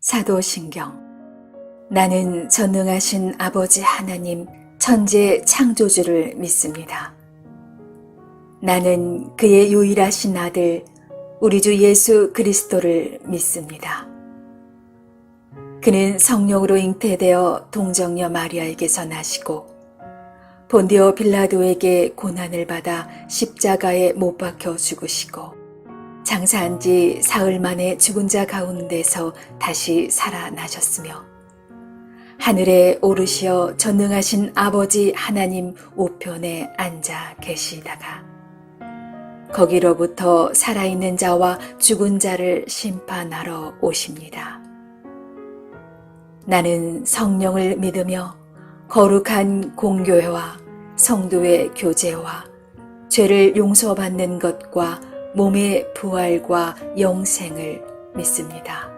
사도신경. 나는 전능하신 아버지 하나님 천지의 창조주를 믿습니다. 나는 그의 유일하신 아들 우리 주 예수 그리스도를 믿습니다. 그는 성령으로 잉태되어 동정녀 마리아에게서 나시고 본디오 빌라도에게 고난을 받아 십자가에 못 박혀 죽으시고 장사한 지 사흘 만에 죽은 자 가운데서 다시 살아나셨으며 하늘에 오르시어 전능하신 아버지 하나님 우편에 앉아 계시다가 거기로부터 살아있는 자와 죽은 자를 심판하러 오십니다. 나는 성령을 믿으며 거룩한 공교회와 성도의 교제와 죄를 용서받는 것과 몸의 부활과 영생을 믿습니다.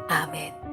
아멘.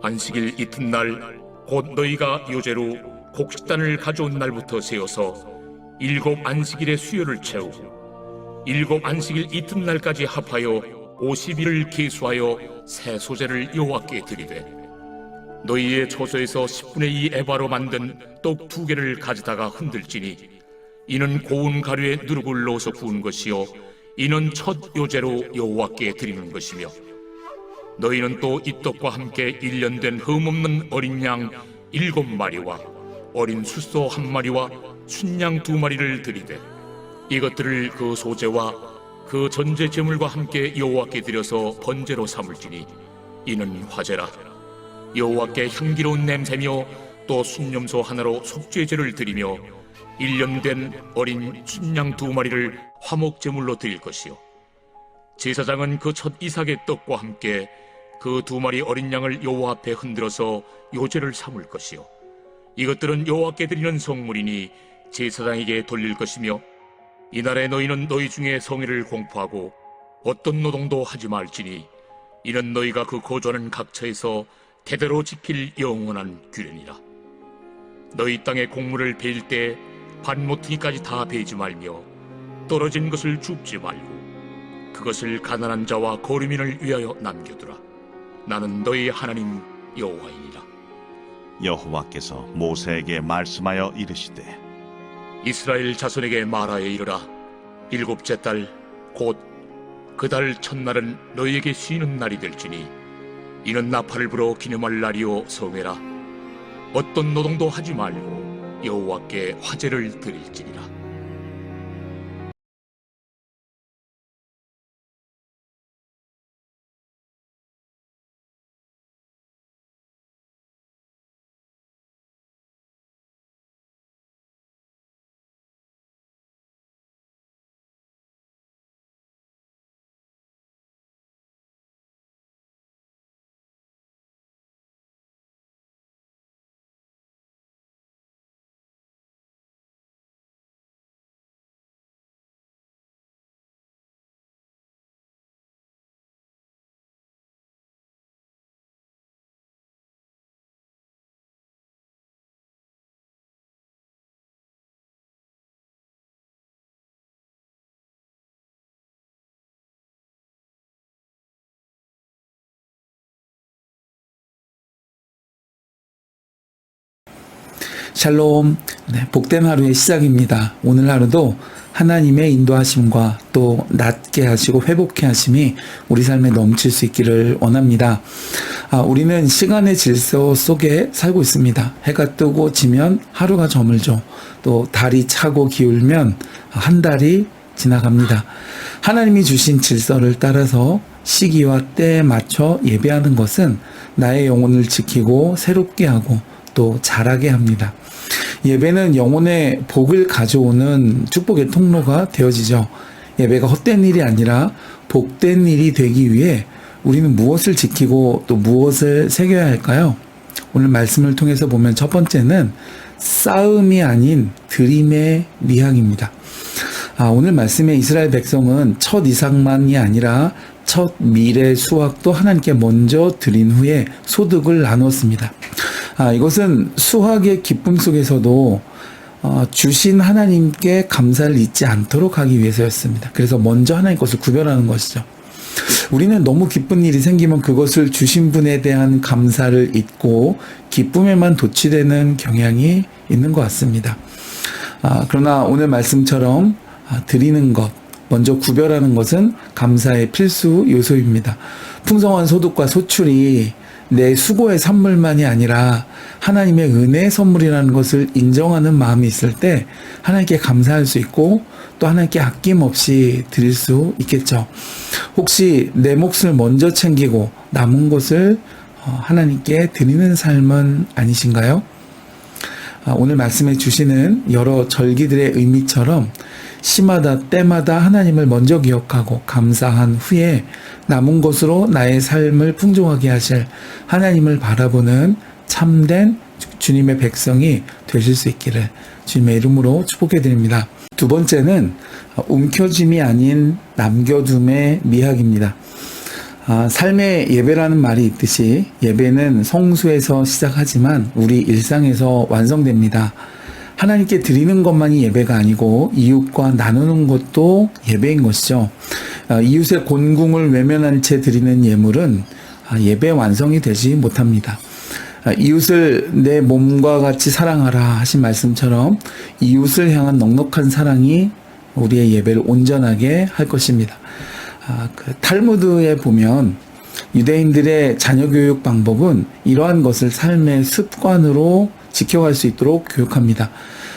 안식일 이튿날 곧 너희가 요제로 곡식단을 가져온 날부터 세어서 7 안식일의 수요를 채우고 7 안식일 이튿날까지 합하여 50일을 계수하여 새 소제를 여호와께 드리되 너희의 처소에서 10분의 2 에바로 만든 떡 2개를 가져다가 흔들지니 이는 고운 가루에 누룩을 넣어서 부은 것이요 이는 첫 요제로 여호와께 드리는 것이며 너희는 또 이 떡과 함께 1년 된 흠없는 어린 양 7마리와 어린 숫소 1마리와 순양 2마리를 드리되 이것들을 그 소제와 그 전제 제물과 함께 여호와께 드려서 번제로 삼을지니 이는 화제라. 여호와께 향기로운 냄새며 또 순염소 하나로 속죄제를 드리며 1년 된 어린 순양 2마리를 화목 제물로 드릴 것이요 제사장은 그 첫 이삭의 떡과 함께 그 2마리 어린 양을 여호와 앞에 흔들어서 요제를 삼을 것이요 이것들은 여호와께 드리는 성물이니 제사장에게 돌릴 것이며 이날에 너희는 너희 중에 성의를 공포하고 어떤 노동도 하지 말지니 이는 너희가 그 거주하는 각처에서 대대로 지킬 영원한 규례니라. 너희 땅에 곡물을 베일 때 반모퉁이까지 다 베지 말며 떨어진 것을 줍지 말고 그것을 가난한 자와 거류민을 위하여 남겨두라. 나는 너희 하나님 여호와이니라. 여호와께서 모세에게 말씀하여 이르시되 이스라엘 자손에게 말하여 이르라. 7째 달 곧 그 달 첫날은 너희에게 쉬는 날이 될지니 이는 나팔을 불어 기념할 날이요 성회라. 어떤 노동도 하지 말고 여호와께 화제를 드릴지니라. 샬롬. 복된 하루의 시작입니다. 오늘 하루도 하나님의 인도하심과 또 낫게 하시고 회복케 하심이 우리 삶에 넘칠 수 있기를 원합니다. 우리는 시간의 질서 속에 살고 있습니다. 해가 뜨고 지면 하루가 저물죠. 또 달이 차고 기울면 한 달이 지나갑니다. 하나님이 주신 질서를 따라서 시기와 때에 맞춰 예배하는 것은 나의 영혼을 지키고 새롭게 하고 또 자라게 합니다. 예배는 영혼의 복을 가져오는 축복의 통로가 되어지죠. 예배가 헛된 일이 아니라 복된 일이 되기 위해 우리는 무엇을 지키고 또 무엇을 새겨야 할까요? 오늘 말씀을 통해서 보면 첫 번째는 싸움이 아닌 드림의 미학입니다. 오늘 말씀에 이스라엘 백성은 첫 이삭만이 아니라 첫 미래 수확도 하나님께 먼저 드린 후에 소득을 나눴습니다. 이것은 수확의 기쁨 속에서도 주신 하나님께 감사를 잊지 않도록 하기 위해서였습니다. 그래서 먼저 하나님 것을 구별하는 것이죠. 우리는 너무 기쁜 일이 생기면 그것을 주신 분에 대한 감사를 잊고 기쁨에만 도취되는 경향이 있는 것 같습니다. 그러나 오늘 말씀처럼 드리는 것, 먼저 구별하는 것은 감사의 필수 요소입니다. 풍성한 소득과 소출이 내 수고의 선물만이 아니라 하나님의 은혜의 선물이라는 것을 인정하는 마음이 있을 때 하나님께 감사할 수 있고 또 하나님께 아낌없이 드릴 수 있겠죠. 혹시 내 몫을 먼저 챙기고 남은 것을 하나님께 드리는 삶은 아니신가요? 오늘 말씀해 주시는 여러 절기들의 의미처럼 시마다 때마다 하나님을 먼저 기억하고 감사한 후에 남은 것으로 나의 삶을 풍족하게 하실 하나님을 바라보는 참된 주님의 백성이 되실 수 있기를 주님의 이름으로 축복해 드립니다. 두 번째는 움켜짐이 아닌 남겨둠의 미학입니다. 삶의 예배라는 말이 있듯이 예배는 성수에서 시작하지만 우리 일상에서 완성됩니다. 하나님께 드리는 것만이 예배가 아니고 이웃과 나누는 것도 예배인 것이죠. 이웃의 곤궁을 외면한 채 드리는 예물은 예배 완성이 되지 못합니다. 이웃을 내 몸과 같이 사랑하라 하신 말씀처럼 이웃을 향한 넉넉한 사랑이 우리의 예배를 온전하게 할 것입니다. 탈무드에 보면 유대인들의 자녀 교육 방법은 이러한 것을 삶의 습관으로 지켜갈 수 있도록 교육합니다.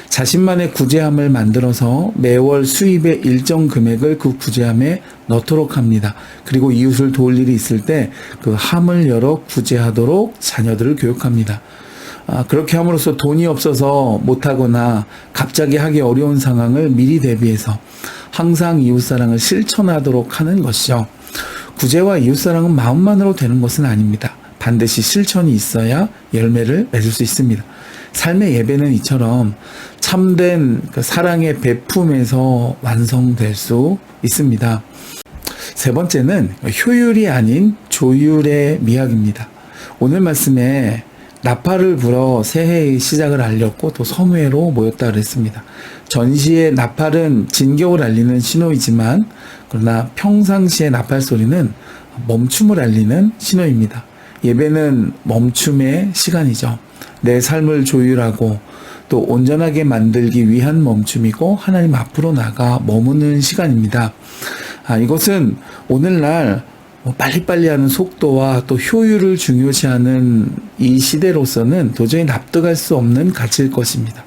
자신만의 구제함을 만들어서 매월 수입의 일정 금액을 그 구제함에 넣도록 합니다. 그리고 이웃을 도울 일이 있을 때 그 함을 열어 구제하도록 자녀들을 교육합니다. 그렇게 함으로써 돈이 없어서 못하거나 갑자기 하기 어려운 상황을 미리 대비해서 항상 이웃사랑을 실천하도록 하는 것이죠. 구제와 이웃사랑은 마음만으로 되는 것은 아닙니다. 반드시 실천이 있어야 열매를 맺을 수 있습니다. 삶의 예배는 이처럼 참된 사랑의 베품에서 완성될 수 있습니다. 세 번째는 효율이 아닌 조율의 미학입니다. 오늘 말씀에 나팔을 불어 새해의 시작을 알렸고 또 성회로 모였다 그랬습니다. 전시의 나팔은 진격을 알리는 신호이지만 그러나 평상시의 나팔 소리는 멈춤을 알리는 신호입니다. 예배는 멈춤의 시간이죠. 내 삶을 조율하고 또 온전하게 만들기 위한 멈춤이고 하나님 앞으로 나가 머무는 시간입니다. 이것은 오늘날 빨리빨리 하는 속도와 또 효율을 중요시하는 이 시대로서는 도저히 납득할 수 없는 가치일 것입니다.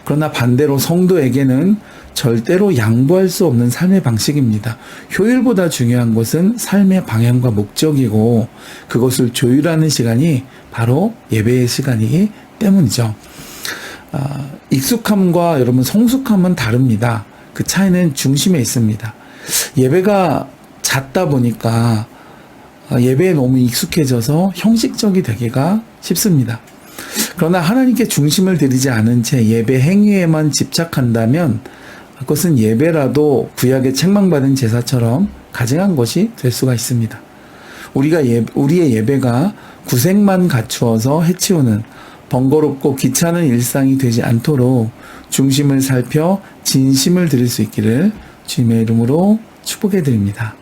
그러나 반대로 성도에게는 절대로 양보할 수 없는 삶의 방식입니다. 효율보다 중요한 것은 삶의 방향과 목적이고 그것을 조율하는 시간이 바로 예배의 시간이기 때문이죠. 익숙함과 여러분 성숙함은 다릅니다. 그 차이는 중심에 있습니다. 예배가 잦다 보니까 예배에 너무 익숙해져서 형식적이 되기가 쉽습니다. 그러나 하나님께 중심을 들이지 않은 채 예배 행위에만 집착한다면 그것은 예배라도 구약의 책망받은 제사처럼 가증한 것이 될 수가 있습니다. 우리의 예배가 구색만 갖추어서 해치우는 번거롭고 귀찮은 일상이 되지 않도록 중심을 살펴 진심을 드릴 수 있기를 주님의 이름으로 축복해 드립니다.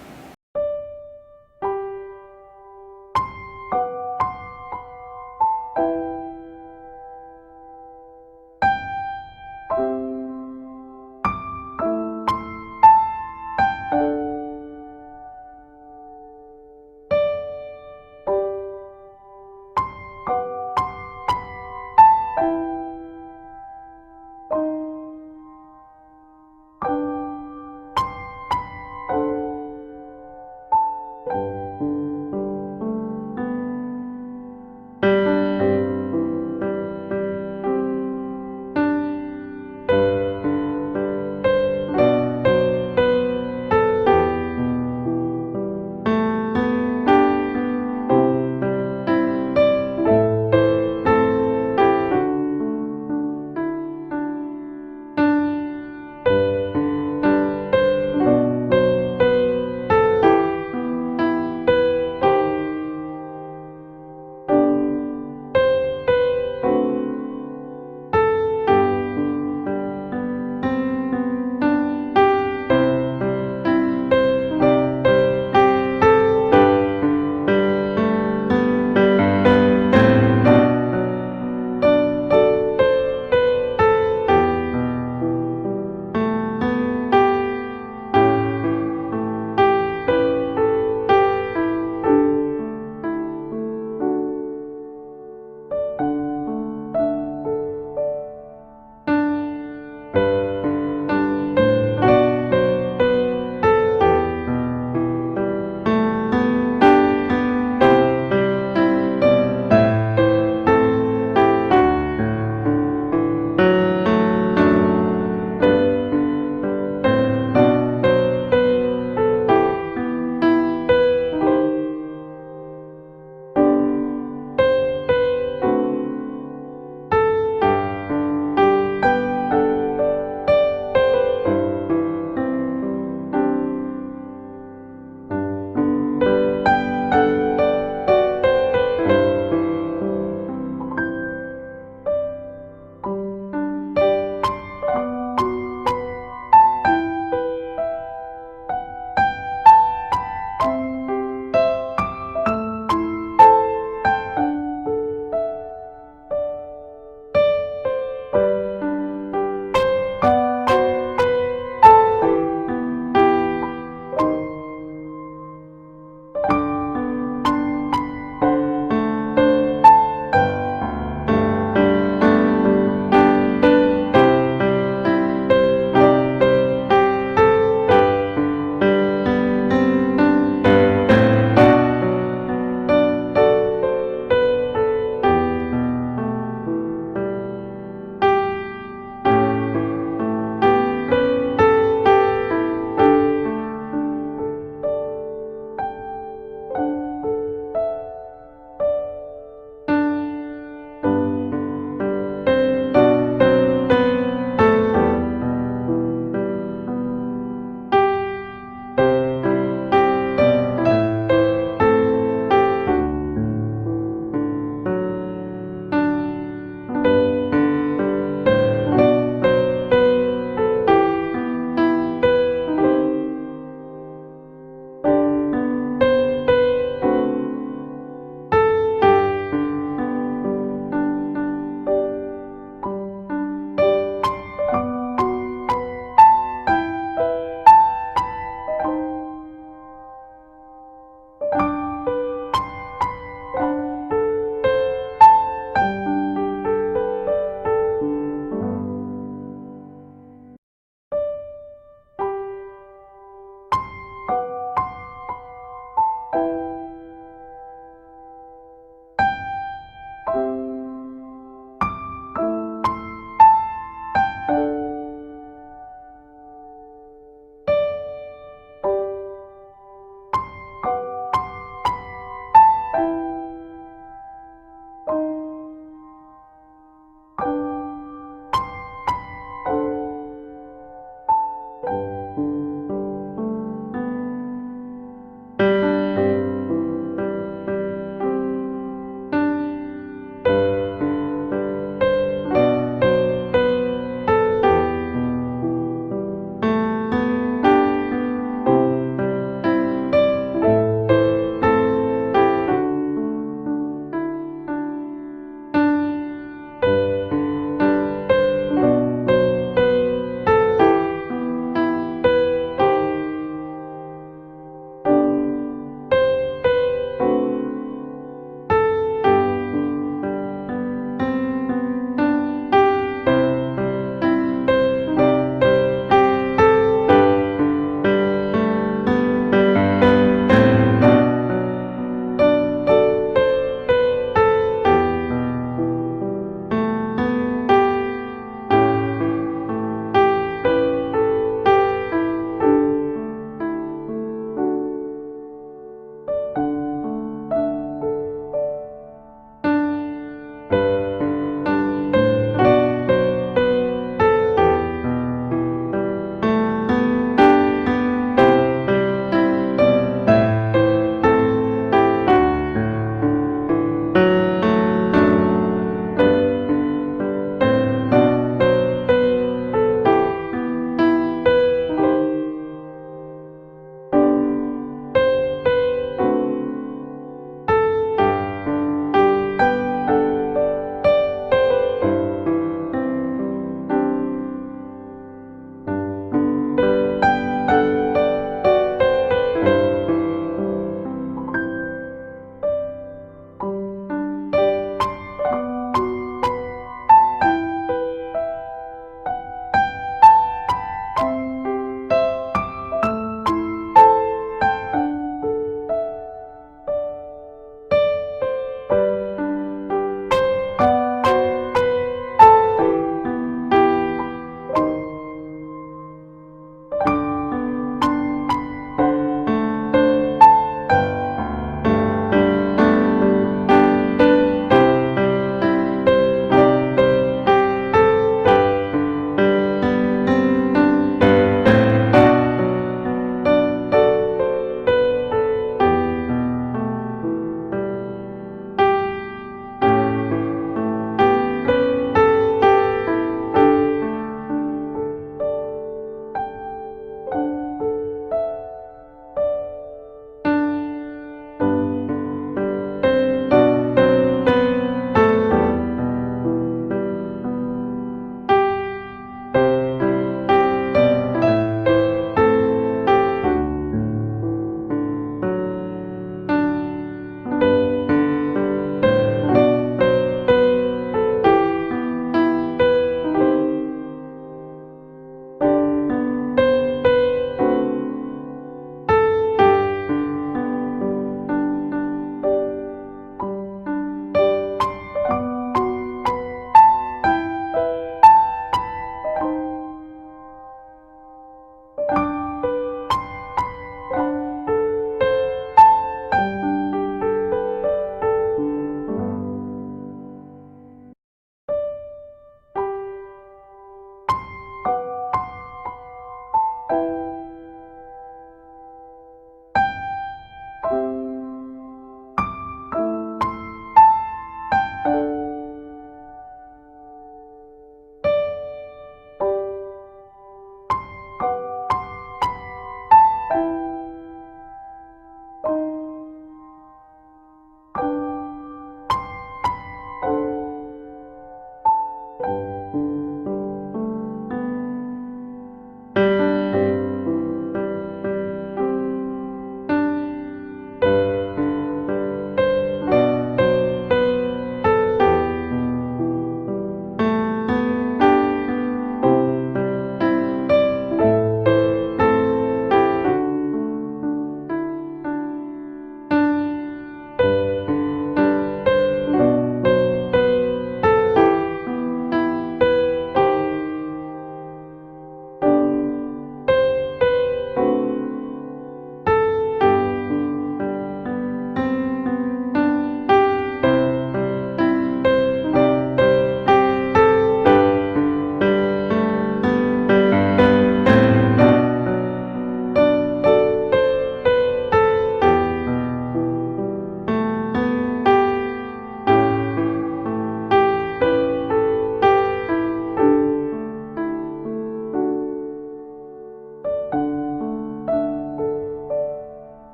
아멘.